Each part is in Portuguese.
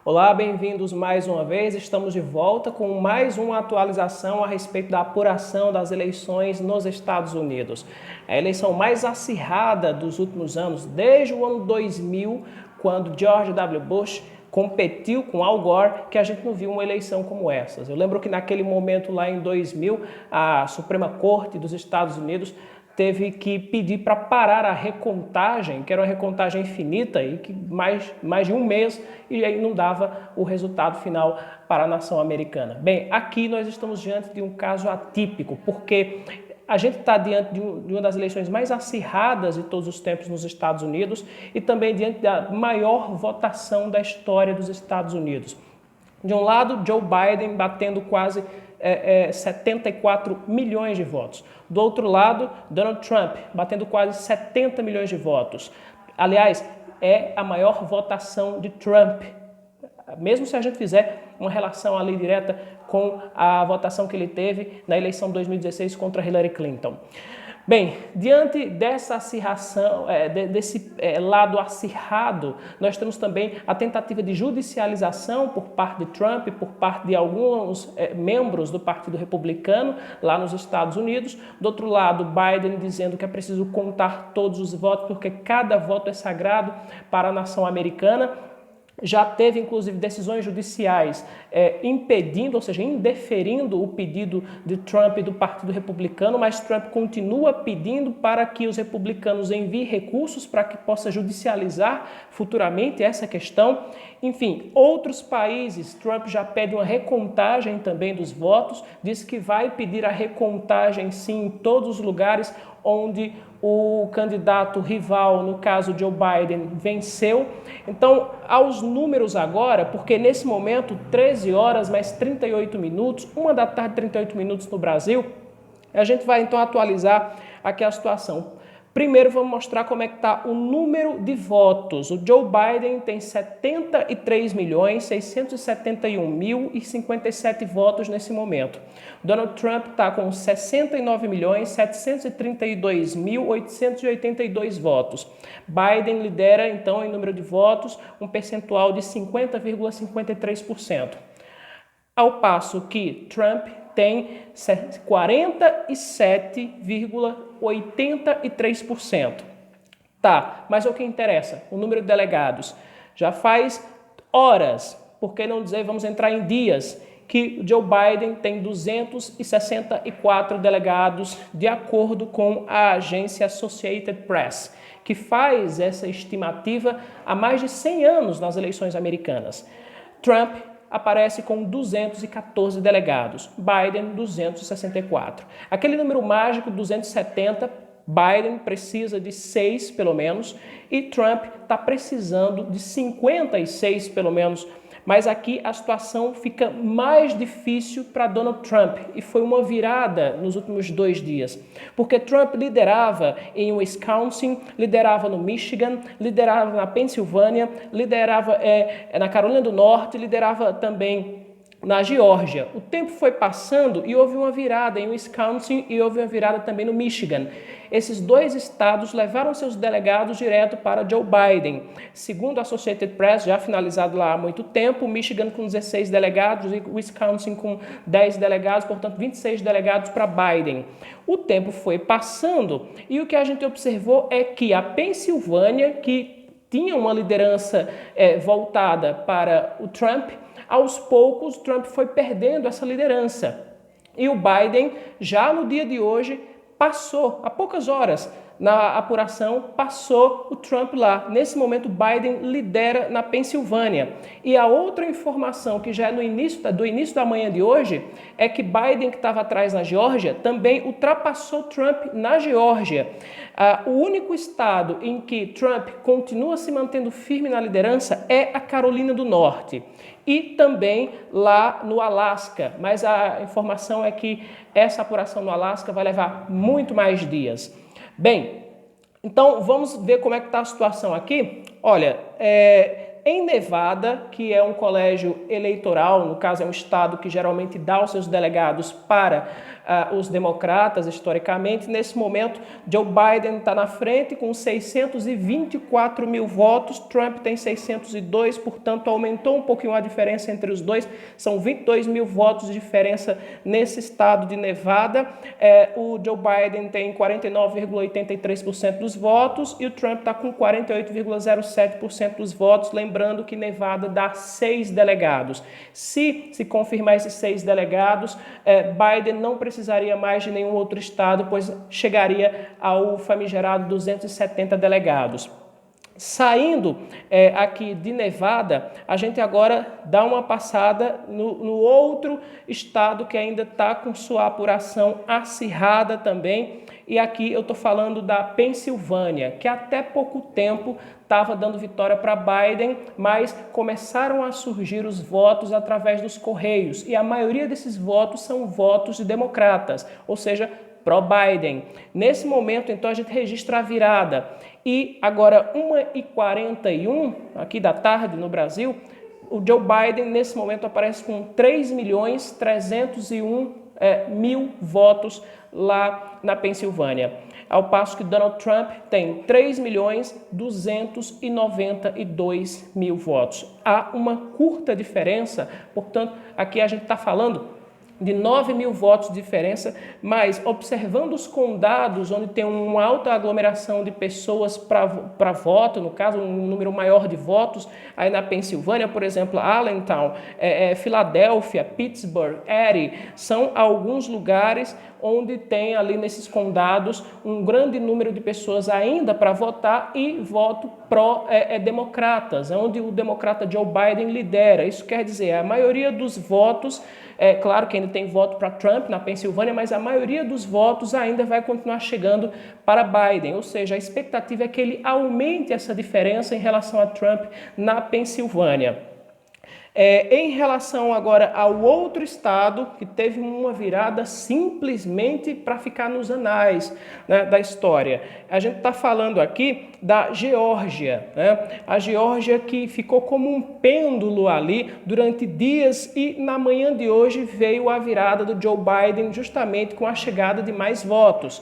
Olá, bem-vindos mais uma vez. Estamos de volta com mais uma atualização a respeito da apuração das eleições nos Estados Unidos. A eleição mais acirrada dos últimos anos, desde o ano 2000, quando George W. Bush competiu com Al Gore, que a gente não viu uma eleição como essas. Eu lembro que naquele momento lá em 2000, a Suprema Corte dos Estados Unidos teve que pedir para parar a recontagem, que era uma recontagem infinita e que mais de um mês e aí não dava o resultado final para a nação americana. Bem, aqui nós estamos diante de um caso atípico, porque a gente está diante de uma das eleições mais acirradas de todos os tempos nos Estados Unidos e também diante da maior votação da história dos Estados Unidos. De um lado, Joe Biden batendo quase 74 milhões de votos. Do outro lado, Donald Trump batendo quase 70 milhões de votos. Aliás, é a maior votação de Trump, mesmo se a gente fizer uma relação ali direta com a votação que ele teve na eleição de 2016 contra Hillary Clinton. Bem, diante dessa acirração, desse lado acirrado, nós temos também a tentativa de judicialização por parte de Trump, por parte de alguns membros do Partido Republicano lá nos Estados Unidos. Do outro lado, Biden dizendo que é preciso contar todos os votos, porque cada voto é sagrado para a nação americana. Já teve, inclusive, decisões judiciais impedindo, ou seja, indeferindo o pedido de Trump e do Partido Republicano, mas Trump continua pedindo para que os republicanos enviem recursos para que possa judicializar futuramente essa questão. Enfim, outros países, Trump já pede uma recontagem também dos votos, diz que vai pedir a recontagem, sim, em todos os lugares onde o candidato rival, no caso Joe Biden, venceu. Então, aos números agora, porque nesse momento, 13 horas mais 38 minutos, 1 da tarde, 38 minutos no Brasil, a gente vai então atualizar aqui a situação. Primeiro, vamos mostrar como é que está o número de votos. O Joe Biden tem 73.671.057 votos nesse momento. Donald Trump está com 69.732.882 votos. Biden lidera, então, em número de votos, um percentual de 50,53%. Ao passo que Trump tem 47,83%. Tá, mas o que interessa? O número de delegados. Já faz horas, por que não dizer, vamos entrar em dias, que Joe Biden tem 264 delegados, de acordo com a agência Associated Press, que faz essa estimativa há mais de 100 anos nas eleições americanas. Trump aparece com 214 delegados, Biden 264. Aquele número mágico, 270, Biden precisa de 6 pelo menos e Trump está precisando de 56 pelo menos. Mas aqui a situação fica mais difícil para Donald Trump e foi uma virada nos últimos 2 dias. Porque Trump liderava em Wisconsin, liderava no Michigan, liderava na Pensilvânia, liderava na Carolina do Norte, liderava também na Geórgia. O tempo foi passando e houve uma virada em Wisconsin e houve uma virada também no Michigan. Esses 2 estados levaram seus delegados direto para Joe Biden. Segundo a Associated Press, já finalizado lá há muito tempo, Michigan com 16 delegados e Wisconsin com 10 delegados, portanto 26 delegados para Biden. O tempo foi passando e o que a gente observou é que a Pensilvânia, que tinha uma liderança voltada para o Trump, aos poucos Trump foi perdendo essa liderança. E o Biden, já no dia de hoje, passou, há poucas horas, na apuração, passou o Trump lá. Nesse momento, Biden lidera na Pensilvânia. E a outra informação, que já é do início da manhã de hoje, é que Biden, que estava atrás na Geórgia, também ultrapassou Trump na Geórgia. O único estado em que Trump continua se mantendo firme na liderança é a Carolina do Norte. E também lá no Alasca, mas a informação é que essa apuração no Alasca vai levar muito mais dias. Bem, então vamos ver como é que está a situação aqui. Olha, Em Nevada, que é um colégio eleitoral, no caso é um estado que geralmente dá os seus delegados para os democratas, historicamente, nesse momento Joe Biden está na frente com 624 mil votos, Trump tem 602, portanto aumentou um pouquinho a diferença entre os dois, são 22 mil votos de diferença nesse estado de Nevada. O Joe Biden tem 49,83% dos votos e o Trump está com 48,07% dos votos, lembrando que Nevada dá 6 delegados. Se confirmar esses 6 delegados, Biden não precisaria mais de nenhum outro estado, pois chegaria ao famigerado 270 delegados. Saindo aqui de Nevada, a gente agora dá uma passada no outro estado que ainda está com sua apuração acirrada também, e aqui eu estou falando da Pensilvânia, que até pouco tempo estava dando vitória para Biden, mas começaram a surgir os votos através dos correios, e a maioria desses votos são votos de democratas, ou seja, pró-Biden. Nesse momento, então, a gente registra a virada. E agora, 1h41 aqui da tarde no Brasil, o Joe Biden, nesse momento, aparece com 3.301.000 votos lá na Pensilvânia. Ao passo que Donald Trump tem 3.292.000 votos. Há uma curta diferença, portanto, aqui a gente está falando de 9 mil votos de diferença, mas observando os condados onde tem uma alta aglomeração de pessoas para voto, no caso um número maior de votos, aí na Pensilvânia, por exemplo, Allentown, Filadélfia, Pittsburgh, Erie, são alguns lugares onde tem ali nesses condados um grande número de pessoas ainda para votar e voto pró-democratas, onde o democrata Joe Biden lidera. Isso quer dizer, a maioria dos votos, claro que ainda tem voto para Trump na Pensilvânia, mas a maioria dos votos ainda vai continuar chegando para Biden, ou seja, a expectativa é que ele aumente essa diferença em relação a Trump na Pensilvânia. Em relação agora ao outro estado que teve uma virada simplesmente para ficar nos anais, né, da história, a gente está falando aqui da Geórgia, né? A Geórgia que ficou como um pêndulo ali durante dias e na manhã de hoje veio a virada do Joe Biden justamente com a chegada de mais votos.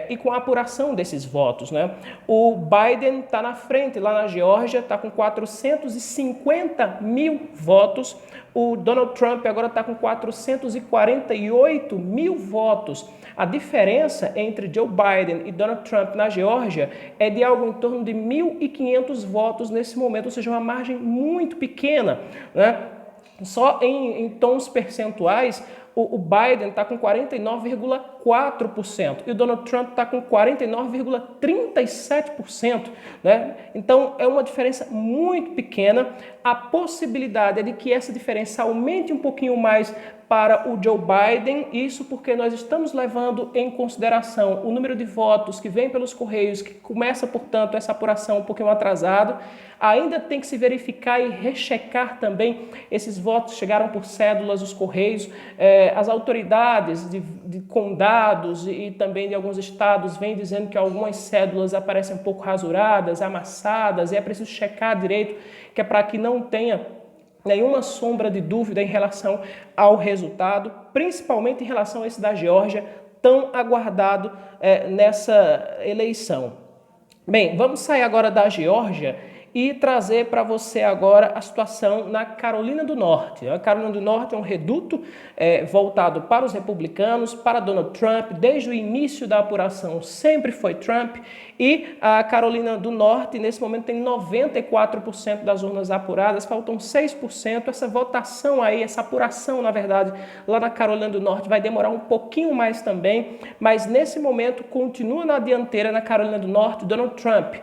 E com a apuração desses votos, né? O Biden está na frente lá na Geórgia, está com 450.000 votos. O Donald Trump agora está com 448.000 votos. A diferença entre Joe Biden e Donald Trump na Geórgia é de algo em torno de 1.500 votos nesse momento, ou seja, uma margem muito pequena, né? Só em tons percentuais, o Biden está com 49,4% e o Donald Trump está com 49,37%, né? Então, é uma diferença muito pequena. A possibilidade é de que essa diferença aumente um pouquinho mais para o Joe Biden, isso porque nós estamos levando em consideração o número de votos que vem pelos Correios, que começa, portanto, essa apuração um pouquinho atrasado. Ainda tem que se verificar e rechecar também esses votos que chegaram por cédulas dos Correios. As autoridades de condados e também de alguns estados vêm dizendo que algumas cédulas aparecem um pouco rasuradas, amassadas, e é preciso checar direito, que é para que não tenha nenhuma sombra de dúvida em relação ao resultado, principalmente em relação a esse da Geórgia, tão aguardado nessa eleição. Bem, vamos sair agora da Geórgia e trazer para você agora a situação na Carolina do Norte. A Carolina do Norte é um reduto voltado para os republicanos, para Donald Trump. Desde o início da apuração sempre foi Trump. E a Carolina do Norte, nesse momento, tem 94% das urnas apuradas, faltam 6%. Essa votação aí, essa apuração, na verdade, lá na Carolina do Norte vai demorar um pouquinho mais também, mas nesse momento continua na dianteira na Carolina do Norte Donald Trump.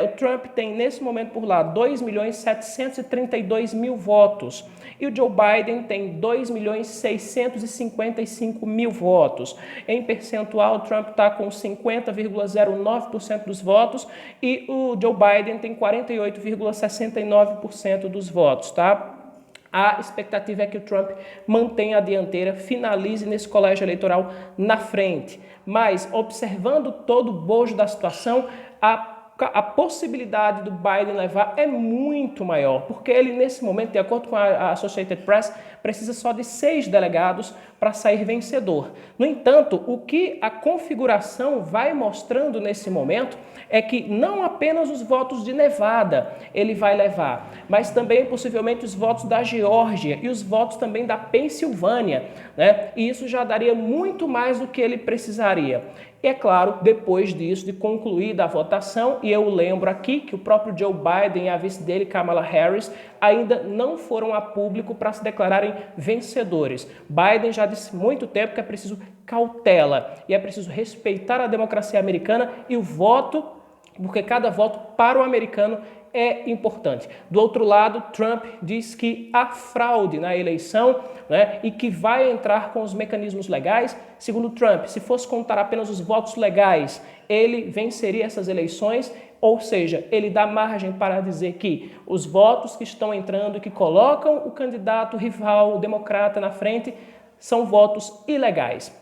O Trump tem, nesse momento, por lá, 2.732.000 votos. E o Joe Biden tem 2.655.000 votos. Em percentual, o Trump está com 50,09% dos votos e o Joe Biden tem 48,69% dos votos, tá? A expectativa é que o Trump mantenha a dianteira, finalize nesse colégio eleitoral na frente. Mas, observando todo o bojo da situação, a a possibilidade do Biden levar é muito maior, porque ele, nesse momento, de acordo com a Associated Press, precisa só de 6 delegados para sair vencedor. No entanto, o que a configuração vai mostrando nesse momento é que não apenas os votos de Nevada ele vai levar, mas também possivelmente os votos da Geórgia e os votos também da Pensilvânia, né? E isso já daria muito mais do que ele precisaria. E é claro, depois disso, de concluída a votação, e eu lembro aqui que o próprio Joe Biden e a vice dele, Kamala Harris, ainda não foram a público para se declararem vencedores. Biden já disse há muito tempo que é preciso cautela e é preciso respeitar a democracia americana e o voto, porque cada voto para o americano é importante. Do outro lado, Trump diz que há fraude na eleição, né, e que vai entrar com os mecanismos legais. Segundo Trump, se fosse contar apenas os votos legais, ele venceria essas eleições, ou seja, ele dá margem para dizer que os votos que estão entrando e que colocam o candidato rival, o democrata, na frente, são votos ilegais.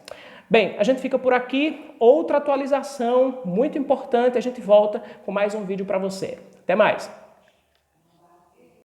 Bem, a gente fica por aqui. Outra atualização muito importante, a gente volta com mais um vídeo para você. Até mais!